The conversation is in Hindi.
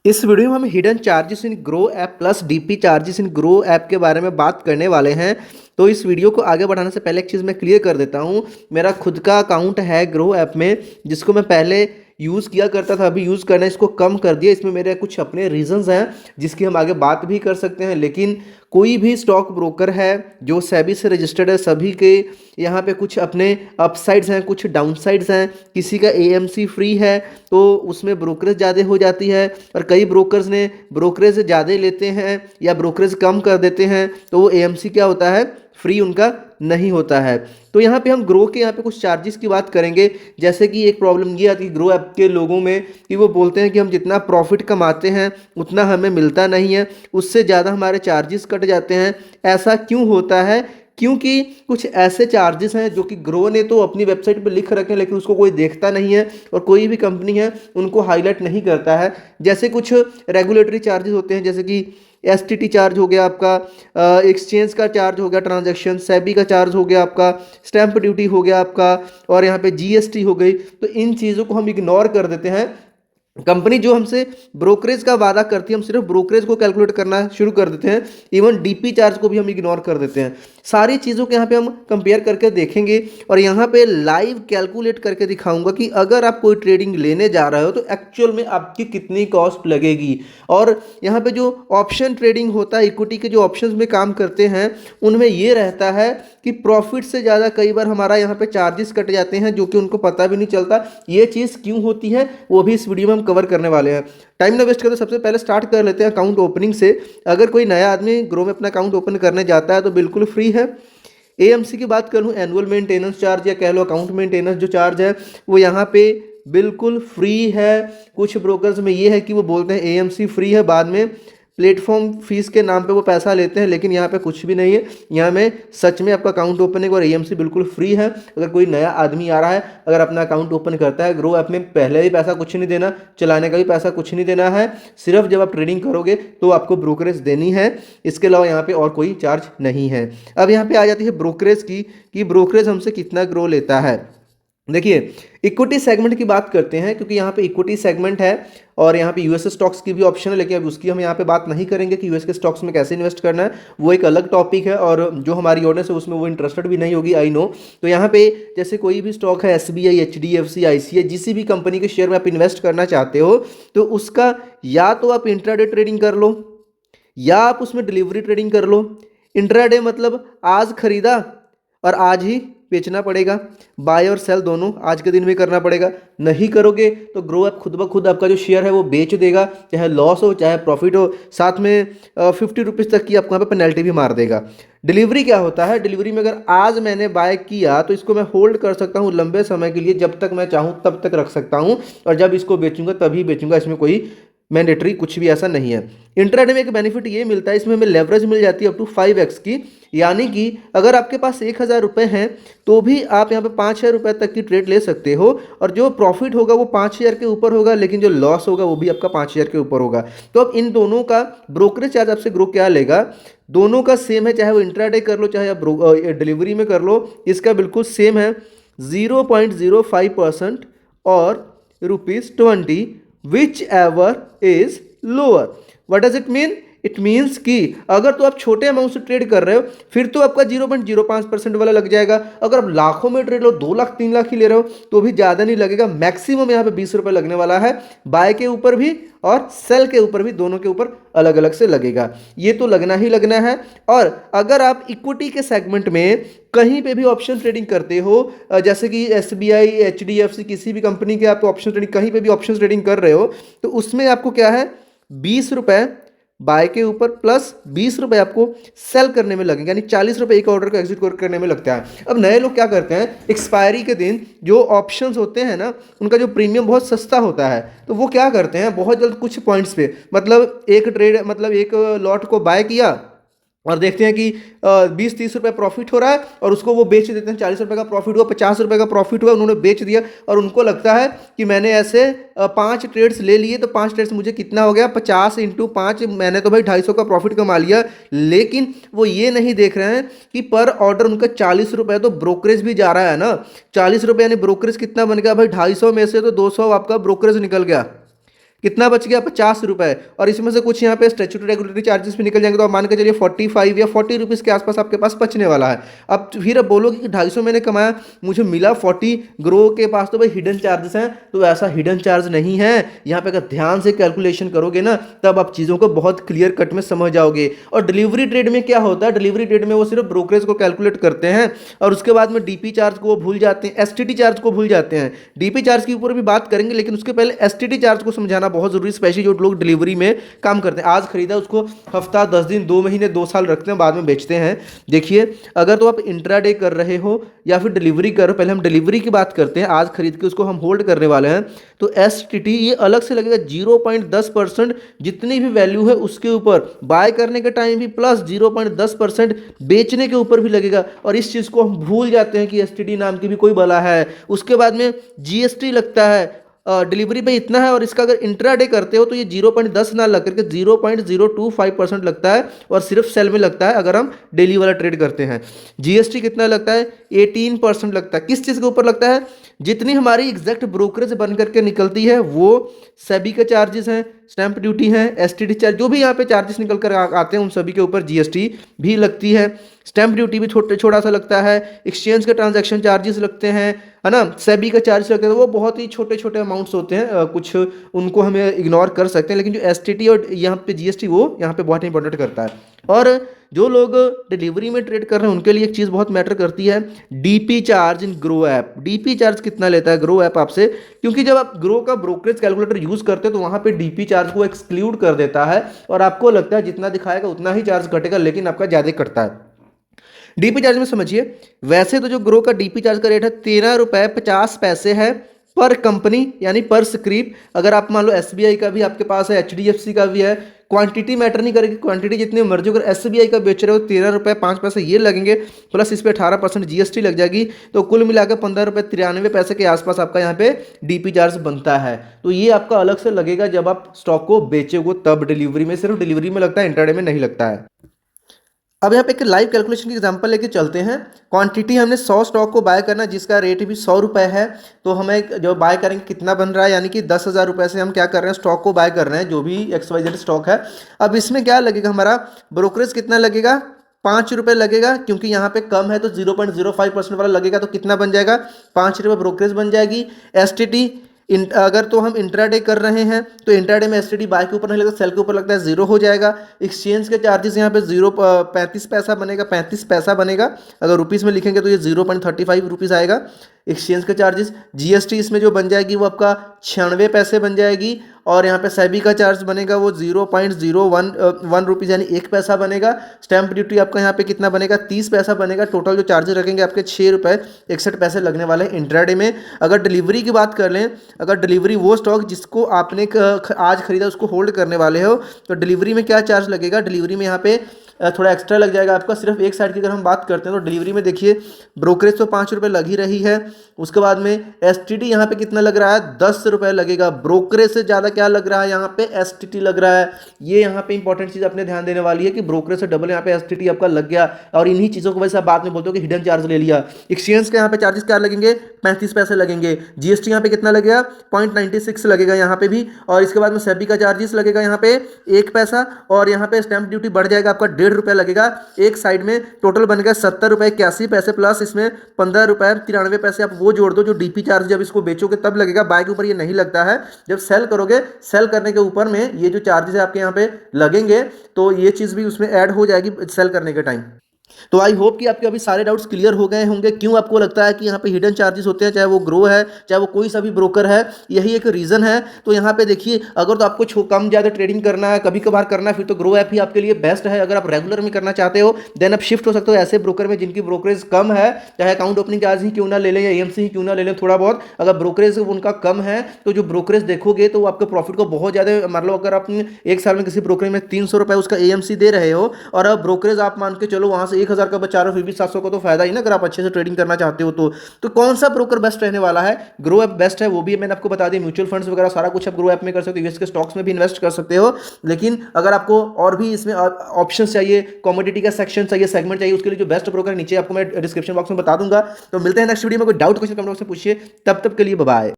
इस वीडियो में हम हिडन चार्जेस इन grow app plus DP charges इन ग्रो ऐप के बारे में बात करने वाले हैं। तो इस वीडियो को आगे बढ़ाने से पहले एक चीज़ मैं क्लियर कर देता हूँ। मेरा खुद का अकाउंट है ग्रो ऐप में, जिसको मैं पहले यूज़ किया करता था, अभी यूज़ करना इसको कम कर दिया। इसमें मेरे कुछ अपने रीजंस हैं जिसकी हम आगे बात भी कर सकते हैं। लेकिन कोई भी स्टॉक ब्रोकर है जो सेबी से रजिस्टर्ड है, सभी के यहाँ पे कुछ अपने अपसाइड्स हैं, कुछ डाउनसाइड्स हैं। किसी का एएमसी फ्री है तो उसमें ब्रोकरेज ज़्यादा हो जाती है, और कई ब्रोकर्स ने ब्रोकरेज ज़्यादा लेते हैं या ब्रोकरेज कम कर देते हैं तो वो एएमसी क्या होता है, फ्री उनका नहीं होता है। तो यहाँ पे हम ग्रो के यहाँ पे कुछ चार्जेस की बात करेंगे। जैसे कि एक प्रॉब्लम ये आती है ग्रो ऐप के लोगों में कि वो बोलते हैं कि हम जितना प्रॉफिट कमाते हैं उतना हमें मिलता नहीं है, उससे ज़्यादा हमारे चार्जेस कट जाते हैं। ऐसा क्यों होता है? क्योंकि कुछ ऐसे चार्जेस हैं जो कि ग्रो ने तो अपनी वेबसाइट पर लिख रखे हैं, लेकिन उसको कोई देखता नहीं है और कोई भी कंपनी है उनको हाईलाइट नहीं करता है। जैसे कुछ रेगुलेटरी चार्जेस होते हैं, जैसे कि एसटीटी चार्ज हो गया आपका, एक्सचेंज का चार्ज हो गया, ट्रांजैक्शन सेबी का चार्ज हो गया आपका, स्टैंप ड्यूटी हो गया आपका, और यहाँ पे जीएसटी हो गई। तो इन चीज़ों को हम इग्नोर कर देते हैं। कंपनी जो हमसे ब्रोकरेज का वादा करती है, हम सिर्फ ब्रोकरेज को कैलकुलेट करना शुरू कर देते हैं। इवन डीपी चार्ज को भी हम इग्नोर कर देते हैं। सारी चीज़ों को यहाँ पे हम कंपेयर करके देखेंगे और यहाँ पे लाइव कैलकुलेट करके दिखाऊंगा कि अगर आप कोई ट्रेडिंग लेने जा रहे हो तो एक्चुअल में आपकी कितनी कॉस्ट लगेगी। और यहाँ पे जो ऑप्शन ट्रेडिंग होता है, इक्विटी के जो ऑप्शंस में काम करते हैं, उनमें ये रहता है कि प्रॉफिट से ज़्यादा कई बार हमारा यहाँ पे चार्जेस कट जाते हैं जो कि उनको पता भी नहीं चलता। ये चीज़ क्यों होती है वो भी इस वीडियो में हम कवर करने वाले हैं। टाइम ना वेस्ट करते सबसे पहले स्टार्ट कर लेते हैं अकाउंट ओपनिंग से। अगर कोई नया आदमी ग्रो में अपना अकाउंट ओपन करने जाता है तो बिल्कुल फ्री है। एएमसी की बात करूं, एनुअल मेंटेनेंस चार्ज या कह लो अकाउंट मेंटेनेंस जो चार्ज है वो यहाँ पे बिल्कुल फ्री है। कुछ ब्रोकर्स में ये है कि वो बोलते हैं एएमसी फ्री है, बाद में प्लेटफॉर्म फीस के नाम पे वो पैसा लेते हैं, लेकिन यहाँ पे कुछ भी नहीं है। यहाँ में सच में आपका अकाउंट ओपनिंग और एएमसी बिल्कुल फ्री है। अगर कोई नया आदमी आ रहा है, अगर अपना अकाउंट ओपन करता है ग्रो ऐप में, पहले भी पैसा कुछ नहीं देना, चलाने का भी पैसा कुछ नहीं देना है। सिर्फ जब आप ट्रेडिंग करोगे तो आपको ब्रोकरेज देनी है। इसके अलावा यहाँ पे और कोई चार्ज नहीं है। अब यहाँ पे आ जाती है ब्रोकरेज की कि ब्रोकरेज हमसे कितना ग्रो लेता है। देखिए, इक्विटी सेगमेंट की बात करते हैं क्योंकि यहाँ पे इक्विटी सेगमेंट है और यहाँ पे यूएस स्टॉक्स की भी ऑप्शन है, लेकिन अब उसकी हम यहाँ पे बात नहीं करेंगे कि यूएस के स्टॉक्स में कैसे इन्वेस्ट करना है। वो एक अलग टॉपिक है और जो हमारी ऑडियंस है उसमें वो इंटरेस्टेड भी नहीं होगी, आई नो। तो यहाँ पे जैसे कोई भी स्टॉक है, एसबीआई, एचडीएफसी, आईसीआई, जिस भी कंपनी के शेयर में आप इन्वेस्ट करना चाहते हो तो उसका या तो आप इंट्राडे ट्रेडिंग कर लो या आप उसमें डिलीवरी ट्रेडिंग कर लो। इंट्राडे मतलब आज खरीदा और आज ही बेचना पड़ेगा, बाय और सेल दोनों आज के दिन में करना पड़ेगा। नहीं करोगे तो ग्रो ऐप खुद ब खुद आपका जो शेयर है वो बेच देगा, चाहे लॉस हो चाहे प्रॉफिट हो। साथ में 50 रुपीज़ तक की आपको यहाँ पे पेनल्टी भी मार देगा। डिलीवरी क्या होता है? डिलीवरी में अगर आज मैंने बाय किया तो इसको मैं होल्ड कर सकता हूँ लंबे समय के लिए, जब तक मैं चाहूँ तब तक रख सकता हूँ, और जब इसको बेचूंगा तभी बेचूंगा। इसमें कोई मैंडेटरी कुछ भी ऐसा नहीं है। इंट्राडे में एक बेनिफिट ये मिलता है, इसमें हमें लेवरेज मिल जाती है अप टू 5x की। यानी कि अगर आपके पास 1000 रुपये हैं तो भी आप यहाँ पे 5000 रुपये तक की ट्रेड ले सकते हो, और जो प्रॉफिट होगा वो 5000 के ऊपर होगा, लेकिन जो लॉस होगा वो भी आपका 5000 के ऊपर होगा। तो अब इन दोनों का ब्रोकरेज चार्ज आपसे ग्रो क्या लेगा? दोनों का सेम है, चाहे वो इंट्राडे कर लो चाहे आप डिलीवरी में कर लो, इसका बिल्कुल सेम है। 0.05% और ₹20 which ever is lower. What does it mean? It means कि अगर तो आप छोटे अमाउंट से ट्रेड कर रहे हो फिर तो आपका 0.05% वाला लग जाएगा। अगर आप लाखों में ट्रेड लो, 2 लाख 3 लाख ही ले रहे हो तो भी ज़्यादा नहीं लगेगा। मैक्सिमम यहाँ पे 20 रुपये लगने वाला है, बाय के ऊपर भी और सेल के ऊपर भी, दोनों के ऊपर अलग अलग से लगेगा। ये तो लगना ही लगना है। और अगर आप इक्विटी के सेगमेंट में कहीं पे भी ऑप्शन ट्रेडिंग करते हो, जैसे कि एसबीआई, एचडीएफसी, किसी भी कंपनी के आप ऑप्शन ट्रेडिंग कहीं पे भी ऑप्शन ट्रेडिंग कर रहे हो तो उसमें आपको क्या है, 20 रुपये बाय के ऊपर प्लस 20 रुपये आपको सेल करने में लगेंगे, यानी 40 रुपये एक ऑर्डर को एग्जीक्यूट करने में लगता है। अब नए लोग क्या करते हैं, एक्सपायरी के दिन जो ऑप्शंस होते हैं ना, उनका जो प्रीमियम बहुत सस्ता होता है, तो वो क्या करते हैं, बहुत जल्द कुछ पॉइंट्स पे मतलब एक ट्रेड मतलब एक लॉट को बाय किया और देखते हैं कि 20-30 रुपये प्रॉफिट हो रहा है और उसको वो बेच देते हैं। 40 रुपये का प्रॉफिट हुआ, 50 रुपये का प्रॉफिट हुआ, उन्होंने बेच दिया और उनको लगता है कि मैंने ऐसे 5 ट्रेड्स ले लिए तो 5 ट्रेड्स मुझे कितना हो गया, 50 × 5, मैंने तो भाई 250 का प्रॉफिट कमा लिया। लेकिन वो ये नहीं देख रहे हैं कि पर ऑर्डर उनका 40 रुपये, तो ब्रोकरेज भी जा रहा है ना। 40 रुपये यानी ब्रोकरेज कितना बन गया भाई, 250 में से तो 200 आपका ब्रोकरेज निकल गया। कितना बच गया? 50 रुपये। और इसमें से कुछ यहाँ पे स्टैट्यूटरी रेगुलेटरी चार्जेस भी निकल जाएंगे, तो आप मान के चलिए 45 या 40 रुपीज़ के आसपास आपके पास बचने वाला है। अब फिर अब बोलोगे कि 250 मैंने कमाया, मुझे मिला 40, ग्रो के पास तो भाई हिडन चार्जेस हैं। तो ऐसा हिडन चार्ज नहीं है यहाँ पे। अगर ध्यान से कैलकुलेशन करोगे ना, तब आप चीज़ों को बहुत क्लियर कट में समझ जाओगे। और डिलीवरी ट्रेड में क्या होता है? डिलीवरी ट्रेड में वो सिर्फ ब्रोकरेज को कैलकुलेट करते हैं और उसके बाद में डीपी चार्ज को भूल जाते हैं, एसटीटी चार्ज को भूल जाते हैं। डीपी चार्ज के ऊपर भी बात करेंगे, लेकिन उसके पहले एसटीटी चार्ज को समझाना बहुत जरूरी, स्पेशली जो लोग डिलीवरी में काम करते हैं। आज खरीदा उसको हफ्ता, 10 दिन, 2 महीने, 2 साल रखते हैं, बाद में बेचते हैं। देखिए, अगर तो आप इंट्राडे कर रहे हो या फिर डिलीवरी कर रहे हो, पहले हम डिलीवरी की बात करते हैं। आज खरीद के उसको हम होल्ड करने वाले हैं, तो एसटीटी ये अलग से लगेगा 0.10%। जितनी भी वैल्यू है उसके ऊपर बाय करने के टाइम भी, प्लस 0.10% बेचने के ऊपर भी लगेगा। और इस चीज़ को हम भूल जाते हैं कि एसटीटी नाम की भी कोई बला है। उसके बाद में जीएसटी लगता है, डिलीवरी पे इतना है, और इसका अगर इंट्राडे करते हो तो ये 0.10 ना लग करके 0.025% लगता है, और सिर्फ सेल में लगता है अगर हम डेली वाला ट्रेड करते हैं। जीएसटी कितना लगता है? 18% लगता है। किस चीज़ के ऊपर लगता है? जितनी हमारी एग्जैक्ट ब्रोकरेज बन करके निकलती है वो सेबी के चार्जेस हैं, स्टैंप ड्यूटी है, एसटीडी चार्ज, जो भी यहाँ पे चार्जेस निकल कर आते हैं उन सभी के ऊपर जीएसटी भी लगती है। स्टैंप ड्यूटी भी छोटा सा लगता है। एक्सचेंज के ट्रांजैक्शन चार्जेस लगते हैं, है ना। सेबी का चार्ज लगते हैं, तो वो बहुत ही छोटे छोटे अमाउंट्स होते हैं, कुछ उनको हमें इग्नोर कर सकते हैं। लेकिन जो एसटीटी और यहाँ पे जीएसटी, वो यहाँ पे बहुत इंपॉर्टेंट करता है। और जो लोग डिलीवरी में ट्रेड कर रहे हैं उनके लिए एक चीज़ बहुत मैटर करती है, DP charge in grow app. DP charge कितना लेता है ग्रो ऐप आपसे? क्योंकि जब आप ग्रो का ब्रोकरेज कैलकुलेटर यूज़ करते हो तो वहाँ पे डीपी चार्ज को एक्सक्लूड कर देता है, और आपको लगता है जितना दिखाएगा उतना ही चार्ज कटेगा, लेकिन आपका ज़्यादा कटता है। डीपी चार्ज में समझिए, वैसे तो जो ग्रो का डीपी चार्ज का रेट है 13 रुपये 50 पैसे है पर कंपनी, यानी पर स्क्रिप। अगर आप मान लो एसबीआई का भी आपके पास है, एचडीएफसी का भी है, क्वांटिटी मैटर नहीं करेगी, क्वांटिटी जितनी मर्जी। अगर एसबीआई का बेच रहे हो 13 रुपये 5 पैसे ये लगेंगे, प्लस इस पर 18% जीएसटी लग जाएगी, तो कुल मिलाकर 15 रुपये 93 पैसे के आसपास आपका यहाँ पे डीपी चार्ज बनता है। तो ये आपका अलग से लगेगा जब आप स्टॉक को बेचोगे तब डिलीवरी में, सिर्फ डिलीवरी में लगता है, इंट्राडे में नहीं लगता है। अब यहाँ पे एक लाइव कैलकुलेशन की एग्जांपल लेके चलते हैं। क्वांटिटी हमने 100 स्टॉक को बाय करना, जिसका रेट भी 100 रुपये है। तो हमें जो बाय करेंगे कितना बन रहा है, यानी कि 10,000 रुपये से हम क्या कर रहे हैं, स्टॉक को बाय कर रहे हैं, जो भी XYZ स्टॉक है। अब इसमें क्या लगेगा, हमारा ब्रोकरेज कितना लगेगा? 5 रुपये लगेगा, क्योंकि यहाँ पे कम है तो 0.05% वाला लगेगा, तो कितना बन जाएगा? 5 रुपये ब्रोकरेज बन जाएगी। एसटीटी अगर तो हम इंट्राडे कर रहे हैं तो इंट्राडे में एसटीडी बाय के ऊपर नहीं लगता, सेल के ऊपर लगता है, 0 हो जाएगा। एक्सचेंज के चार्जेस यहाँ पे 0.35 बनेगा, 35 पैसा बनेगा। अगर रुपीज़ में लिखेंगे तो ये 0.35 रुपीज़ आएगा एक्सचेंज के चार्जेस। जीएसटी इसमें जो बन जाएगी वो आपका 96 पैसे बन जाएगी। और यहाँ पे सेबी का चार्ज बनेगा वो 0.01 रुपीज़, यानी 1 पैसा बनेगा। स्टैंप ड्यूटी आपका यहाँ पे कितना बनेगा? 30 पैसा बनेगा। टोटल जो चार्जेस रखेंगे आपके 6 रुपये 61 पैसे लगने वाले हैं इंट्राडे में। अगर डिलीवरी की बात कर लें, अगर डिलीवरी वो स्टॉक जिसको आपने आज खरीदा उसको होल्ड करने वाले हो, तो डिलीवरी में क्या चार्ज लगेगा? डिलीवरी में यहाँ पे थोड़ा एक्स्ट्रा लग जाएगा आपका। सिर्फ एक साइड की अगर हम बात करते हैं तो डिलीवरी में देखिए ब्रोकरेज तो 5 रुपये लग ही रही है। उसके बाद में एसटीटी यहाँ पे कितना लग रहा है? 10 रुपये लगेगा। ब्रोकरेज से ज़्यादा क्या लग रहा है यहाँ पे? एसटीटी लग रहा है। ये यहाँ पे इंपॉर्टेंट चीज़ अपने ध्यान देने वाली है कि ब्रोकरेज से डबल यहाँ पे एसटीटी आपका लग गया। और इन्हीं चीज़ों को वैसे आप बाद में बोलते हो कि हिडन चार्ज ले लिया। एक्सचेंज के यहाँ पे चार्जेस क्या लगेंगे? 35 पैसे लगेंगे। जीएसटी यहाँ पे कितना लगेगा? 0.96 लगेगा यहाँ पे भी। और इसके बाद में सेबी का चार्जेस लगेगा यहाँ पे 1 पैसा। और यहाँ पे स्टैंप ड्यूटी बढ़ जाएगा आपका 1.5 रुपये लगेगा एक साइड में। टोटल बन गया 70 रुपये 81 पैसे, प्लस इसमें 15 रुपये 93 पैसे आप वो जोड़ दो जो डीपी चार्ज जब इसको बेचोगे तब लगेगा। बाय के ऊपर ये नहीं लगता है। जब सेल करोगे, सेल करने के ऊपर में ये जो चार्जेस है आपके यहाँ पे लगेंगे, तो ये चीज़ भी उसमें ऐड हो जाएगी सेल करने के टाइम। तो आई होप कि आपके अभी सारे डाउट्स क्लियर हो गए होंगे। क्यों आपको लगता है कि यहाँ पे हिडन चार्जेस होते हैं, चाहे वो ग्रो है चाहे वो कोई सा भी ब्रोकर है, यही एक रीज़न है। तो यहाँ पे देखिए, अगर तो आपको कम ज़्यादा ट्रेडिंग करना है, कभी कभार करना है, फिर तो ग्रो ऐप ही आपके लिए बेस्ट है। अगर आप रेगुलर में करना चाहते हो देन आप शिफ्ट हो सकते हो ऐसे ब्रोकर में जिनकी ब्रोकरेज कम है, चाहे अकाउंट ओपनिंग चार्ज ही क्यों ना ले लें या एएमसी ही क्यों ना ले लें थोड़ा बहुत। अगर ब्रोकरेज उनका कम है तो जो ब्रोकरेज देखोगे तो आपके प्रॉफिट को बहुत ज़्यादा, मान लो अगर आप एक साल में किसी ब्रोकरेज में 300 रुपये उसका एएमसी दे रहे हो, और अब ब्रोकरेज आप मान के चलो वहाँ से 1000 का बचा रहे हो, फिर भी 700 का तो फायदा ही ना, अगर आप अच्छे से ट्रेडिंग करना चाहते हो तो कौन सा ब्रोकर बेस्ट रहने वाला है? ग्रो ऐप बेस्ट है। वो भी मैंने आपको बता दिया, म्यूचुअल फंड्स वगैरह सारा कुछ आप ग्रो ऐप में कर सकते हो, यूएस के स्टॉक्स में भी इन्वेस्ट कर सकते हो। लेकिन अगर आपको और भी इसमें ऑप्शन चाहिए, कमोडिटी का सेक्शन चाहिए, सेगमेंट चाहिए, उसके लिए जो बेस्ट ब्रोकर नीचे आपको मैं डिस्क्रिप्शन बॉक्स में बता दूंगा। तो मिलते हैं नेक्स्ट वीडियो में। कोई डाउट क्वेश्चन कमेंट बॉक्स में पूछिए। तब तक के लिए बाय बाय।